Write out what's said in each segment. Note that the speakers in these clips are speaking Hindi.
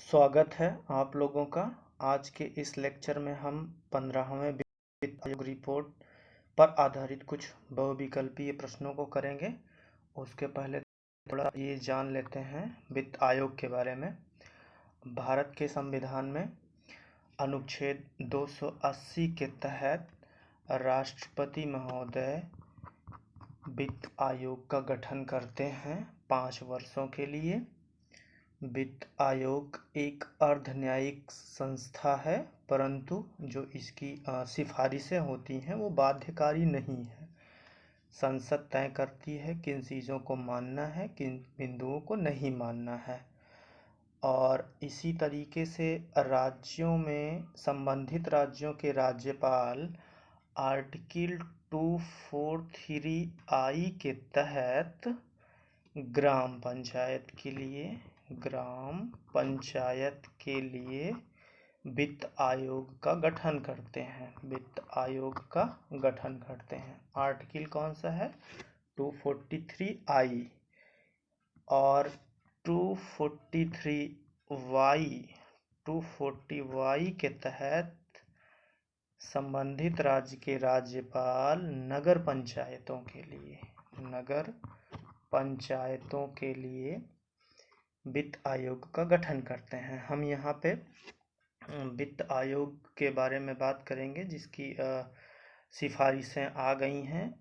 स्वागत है आप लोगों का। आज के इस लेक्चर में हम 15वें वित्त आयोग रिपोर्ट पर आधारित कुछ बहुविकल्पीय प्रश्नों को करेंगे। उसके पहले थोड़ा ये जान लेते हैं वित्त आयोग के बारे में। भारत के संविधान में अनुच्छेद 280 के तहत राष्ट्रपति महोदय वित्त आयोग का गठन करते हैं 5 वर्षों के लिए। वित्त आयोग एक अर्ध न्यायिक संस्था है, परंतु जो इसकी सिफारिशें होती हैं वो बाध्यकारी नहीं है। संसद तय करती है किन चीज़ों को मानना है, किन बिंदुओं को नहीं मानना है। और इसी तरीके से राज्यों में संबंधित राज्यों के राज्यपाल आर्टिकल 243I के तहत ग्राम पंचायत के लिए वित्त आयोग का गठन करते हैं। आर्टिकल कौन सा है? 243I और 240Y के तहत संबंधित राज्य के राज्यपाल नगर पंचायतों के लिए वित्त आयोग का गठन करते हैं। हम यहाँ पे वित्त आयोग के बारे में बात करेंगे जिसकी सिफारिशें आ गई हैं।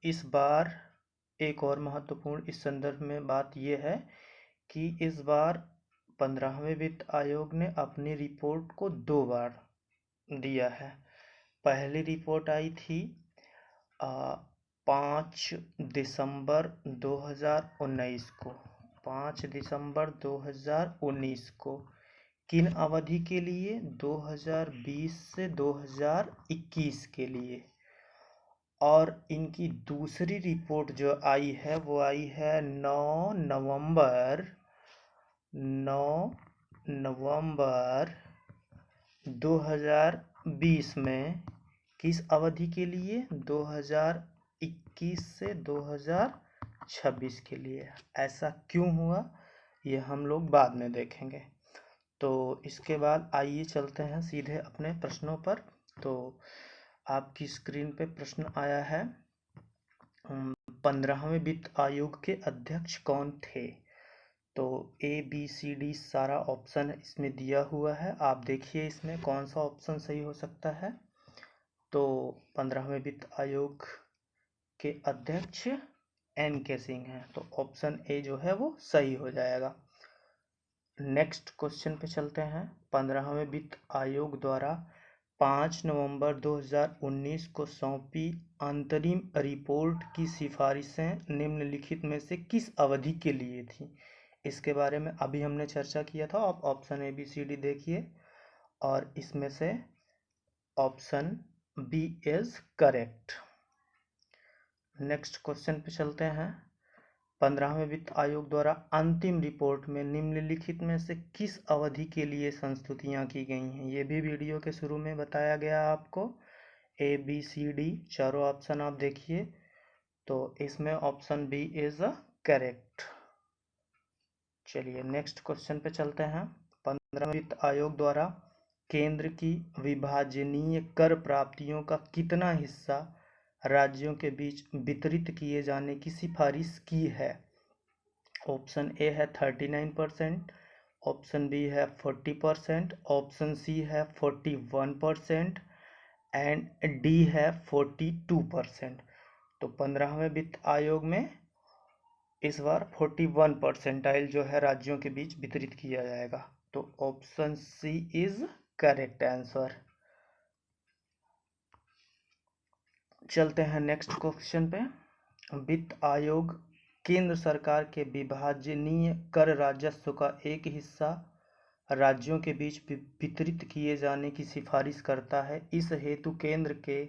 इस बार एक और महत्वपूर्ण इस संदर्भ में बात यह है कि इस बार 15वें वित्त आयोग ने अपनी रिपोर्ट को 2 बार दिया है। पहली रिपोर्ट आई थी 5 दिसंबर 2019 को। किन अवधि के लिए? 2020 से 2021 के लिए। और इनकी दूसरी रिपोर्ट जो आई है वो आई है 9 नवंबर 2020 में। किस अवधि के लिए? 2021 से 2026 के लिए। ऐसा क्यों हुआ ये हम लोग बाद में देखेंगे। तो इसके बाद आइए चलते हैं सीधे अपने प्रश्नों पर। तो आपकी स्क्रीन पे प्रश्न आया है 15वें वित्त आयोग के अध्यक्ष कौन थे? तो ABCD सारा ऑप्शन इसमें दिया हुआ है। आप देखिए इसमें कौन सा ऑप्शन सही हो सकता है। तो 15वें वित्त आयोग के अध्यक्ष NK सिंह हैं, तो ऑप्शन ए जो है वो सही हो जाएगा। नेक्स्ट क्वेश्चन पे चलते हैं। 15वें वित्त आयोग द्वारा 5 नवंबर 2019 को सौंपी अंतरिम रिपोर्ट की सिफारिशें निम्नलिखित में से किस अवधि के लिए थी? इसके बारे में अभी हमने चर्चा किया था। आप ऑप्शन ABCD देखिए और इसमें से option B is correct. Next question पे चलते हैं। 15वें वित्त आयोग द्वारा अंतिम रिपोर्ट में निम्नलिखित में से किस अवधि के लिए संस्तुतियां की गई हैं? ये भी वीडियो के शुरू में बताया गया आपको। ABCD चारों ऑप्शन आप देखिए, तो इसमें ऑप्शन बी इज करेक्ट। चलिए नेक्स्ट क्वेश्चन पे चलते हैं। 15वें वित्त आयोग द्वारा केंद्र की विभाजनीय कर प्राप्तियों का कितना हिस्सा राज्यों के बीच वितरित किए जाने की सिफारिश की है? ऑप्शन ए है 39%, ऑप्शन बी है 40%, ऑप्शन सी है 41% एंड डी है 42%। तो 15वें वित्त आयोग में इस बार 41% जो है राज्यों के बीच वितरित किया जाएगा। तो option C is correct answer. चलते हैं नेक्स्ट क्वेश्चन पे। वित्त आयोग केंद्र सरकार के विभाजनीय कर राजस्व का एक हिस्सा राज्यों के बीच वितरित किए जाने की सिफारिश करता है। इस हेतु केंद्र के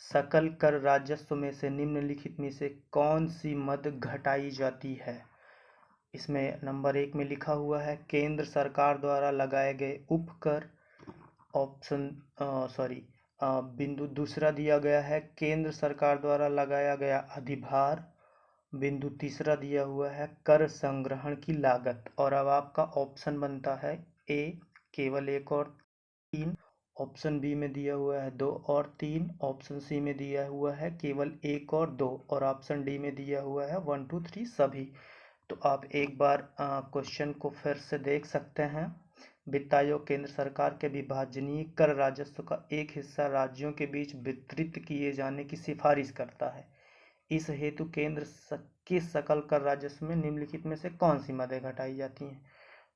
सकल कर राजस्व में से निम्नलिखित में से कौन सी मद घटाई जाती है? इसमें नंबर 1 में लिखा हुआ है केंद्र सरकार द्वारा लगाए गए उपकर। बिंदु दूसरा दिया गया है केंद्र सरकार द्वारा लगाया गया अधिभार। बिंदु तीसरा दिया हुआ है कर संग्रहण की लागत, और अब आपका ऑप्शन बनता है ए केवल 1 और 3, ऑप्शन बी में दिया हुआ है 2 और 3, ऑप्शन सी में दिया हुआ है केवल 1 और 2, और ऑप्शन डी में दिया हुआ है 1 2 3 सभी। तो आप एक बार क्वेश्चन को फिर से देख सकते हैं। वित्त आयोग केंद्र सरकार के विभाजनीय कर राजस्व का एक हिस्सा राज्यों के बीच वितरित किए जाने की सिफारिश करता है। इस हेतु केंद्र के सकल कर राजस्व में निम्नलिखित में से कौन सी मदें घटाई जाती हैं?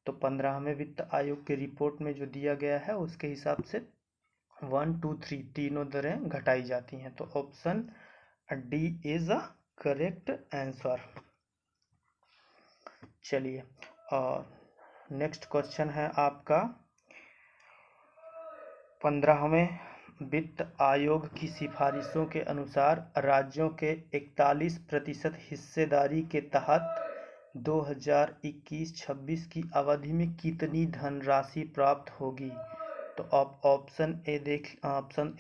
तो 15वें वित्त आयोग की रिपोर्ट में जो दिया गया है उसके हिसाब से 1 2 3 तीनों दरें घटाई जाती हैं। तो option D is a correct answer. चलिए, और नेक्स्ट क्वेश्चन है आपका 15वें वित्त आयोग की सिफारिशों के अनुसार राज्यों के 41% हिस्सेदारी के तहत 2021-26 की अवधि में कितनी धनराशि प्राप्त होगी? तो आप ऑप्शन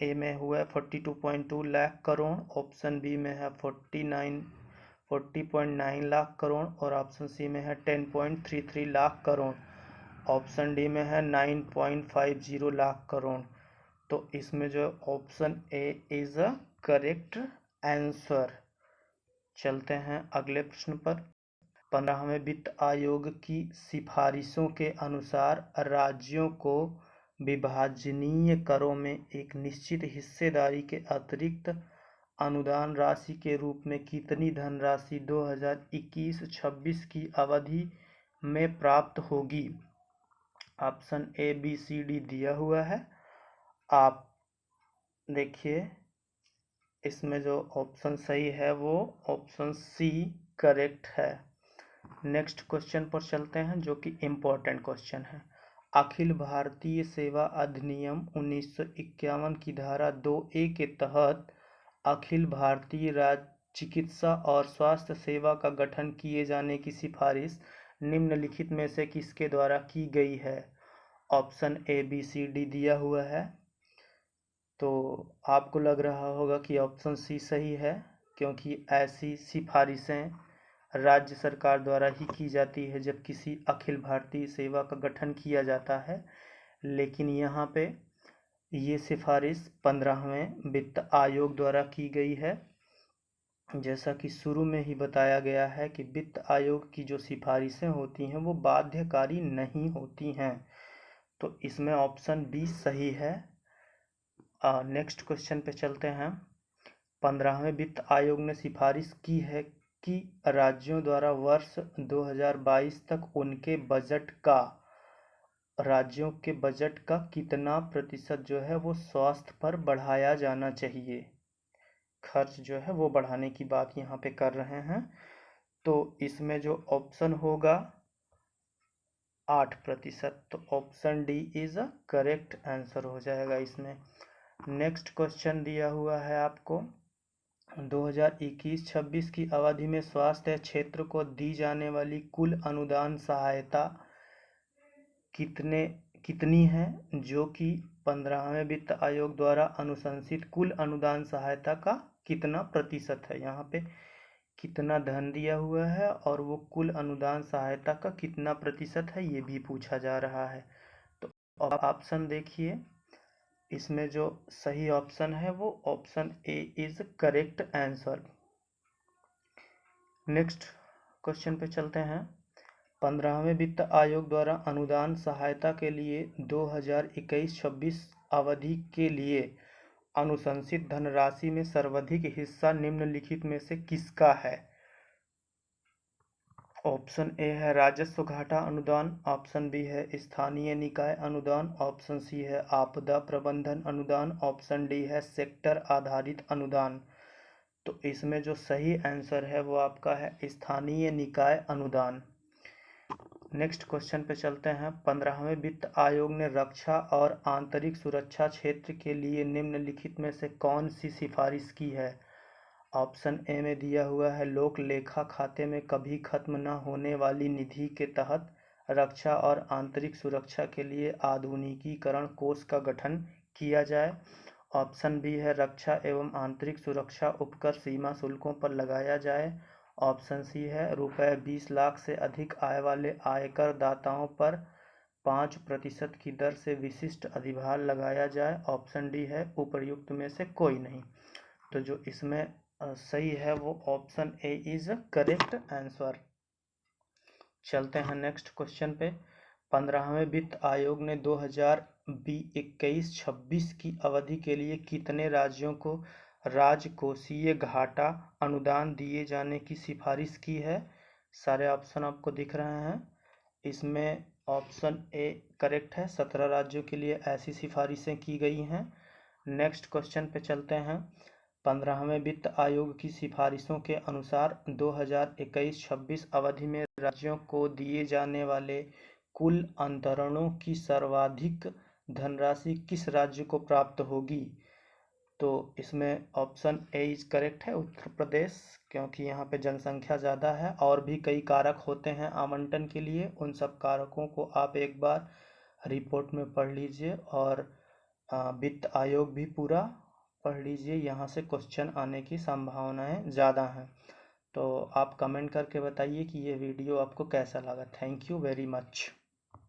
ए में हुआ 42.2 लाख करोड़, ऑप्शन बी में है 40.9 लाख करोड़, और ऑप्शन सी में है 10.33 लाख करोड़, ऑप्शन डी में है 9.50 लाख करोड़। तो इसमें जो option A is a correct answer. चलते हैं अगले प्रश्न पर। 15वें वित्त आयोग की सिफारिशों के अनुसार राज्यों को विभाजनीय करों में एक निश्चित हिस्सेदारी के अतिरिक्त अनुदान राशि के रूप में कितनी धनराशि 2021-26 की अवधि में प्राप्त होगी? Option A B C D दिया हुआ है। आप देखिए, इसमें जो ऑप्शन सही है वो ऑप्शन सी करेक्ट है। नेक्स्ट क्वेश्चन पर चलते हैं जो कि इम्पोर्टेंट क्वेश्चन है। अखिल भारतीय सेवा अधिनियम 1951 की धारा 2A के तहत अखिल भारतीय राज्य चिकित्सा और स्वास्थ्य सेवा का गठन किए जाने की सिफारिश निम्नलिखित में से किसके द्वारा की गई है? Option A B C D दिया हुआ है। तो आपको लग रहा होगा कि ऑप्शन सी सही है, क्योंकि ऐसी सिफारिशें राज्य सरकार द्वारा ही की जाती है जब किसी अखिल भारतीय सेवा का गठन किया जाता है। लेकिन यहाँ पे ये सिफारिश 15वें वित्त आयोग द्वारा की गई है। जैसा कि शुरू में ही बताया गया है कि वित्त आयोग की जो सिफारिशें होती हैं वो बाध्यकारी नहीं होती हैं। तो इसमें ऑप्शन बी सही है। नेक्स्ट क्वेश्चन पे चलते हैं। 15वें वित्त आयोग ने सिफारिश की है कि राज्यों द्वारा वर्ष 2022 तक उनके राज्यों के बजट का कितना प्रतिशत जो है वो स्वास्थ्य पर बढ़ाया जाना चाहिए। खर्च जो है वो बढ़ाने की बात यहाँ पे कर रहे हैं। तो इसमें जो ऑप्शन होगा 8%। तो option D is a correct answer हो जाएगा इसमें। नेक्स्ट क्वेश्चन दिया हुआ है आपको 2021-26 की अवधि में स्वास्थ्य क्षेत्र को दी जाने वाली कुल अनुदान सहायता कितनी है, जो कि 15वें वित्त आयोग द्वारा अनुशंसित कुल अनुदान सहायता का कितना प्रतिशत है। यहाँ पे कितना धन दिया हुआ है और वो कुल अनुदान सहायता का कितना प्रतिशत है ये भी पूछा जा रहा है। तो ऑप्शन देखिए, इसमें जो सही ऑप्शन है वो option A is correct answer. Next question पे चलते हैं। 15वें वित्त आयोग द्वारा अनुदान सहायता के लिए 2021-26 अवधि के लिए अनुशंसित धनराशि में सर्वाधिक हिस्सा निम्नलिखित में से किसका है? ऑप्शन ए है राजस्व घाटा अनुदान, ऑप्शन बी है स्थानीय निकाय अनुदान, ऑप्शन सी है आपदा प्रबंधन अनुदान, ऑप्शन डी है सेक्टर आधारित अनुदान। तो इसमें जो सही आंसर है वो आपका है स्थानीय निकाय अनुदान। नेक्स्ट क्वेश्चन पे चलते हैं। 15वें वित्त आयोग ने रक्षा और आंतरिक सुरक्षा क्षेत्र के लिए निम्नलिखित में से कौन सी सिफारिश की है? ऑप्शन ए में दिया हुआ है लोक लेखा खाते में कभी खत्म न होने वाली निधि के तहत रक्षा और आंतरिक सुरक्षा के लिए आधुनिकीकरण कोष का गठन किया जाए। ऑप्शन बी है रक्षा एवं आंतरिक सुरक्षा उपकर सीमा शुल्कों पर लगाया जाए। ऑप्शन सी है रुपये 20 लाख से अधिक आय वाले आयकर दाताओं पर 5% की दर से विशिष्ट अधिभार लगाया जाए। ऑप्शन डी है उपर्युक्त में से कोई नहीं। तो जो इसमें सही है वो option A is correct answer. चलते हैं नेक्स्ट क्वेश्चन पे। 15वें वित्त आयोग ने 2021-26 की अवधि के लिए कितने राज्यों को राजकोषीय घाटा अनुदान दिए जाने की सिफारिश की है? सारे ऑप्शन आपको दिख रहे हैं। इसमें ऑप्शन ए करेक्ट है, 17 राज्यों के लिए ऐसी सिफारिशें की गई हैं। नेक्स्ट क्वेश्चन पे चलते हैं। 15वें वित्त आयोग की सिफारिशों के अनुसार 2021-26 अवधि में राज्यों को दिए जाने वाले कुल अंतरणों की सर्वाधिक धनराशि किस राज्य को प्राप्त होगी? तो इसमें ऑप्शन ए इज करेक्ट है, उत्तर प्रदेश, क्योंकि यहाँ पे जनसंख्या ज़्यादा है और भी कई कारक होते हैं आवंटन के लिए। उन सब कारकों को आप एक बार रिपोर्ट में पढ़ लीजिए और वित्त आयोग भी पूरा पढ़ लीजिए, यहाँ से क्वेश्चन आने की संभावनाएं ज़्यादा हैं। तो आप कमेंट करके बताइए कि ये वीडियो आपको कैसा लगा। Thank you very much.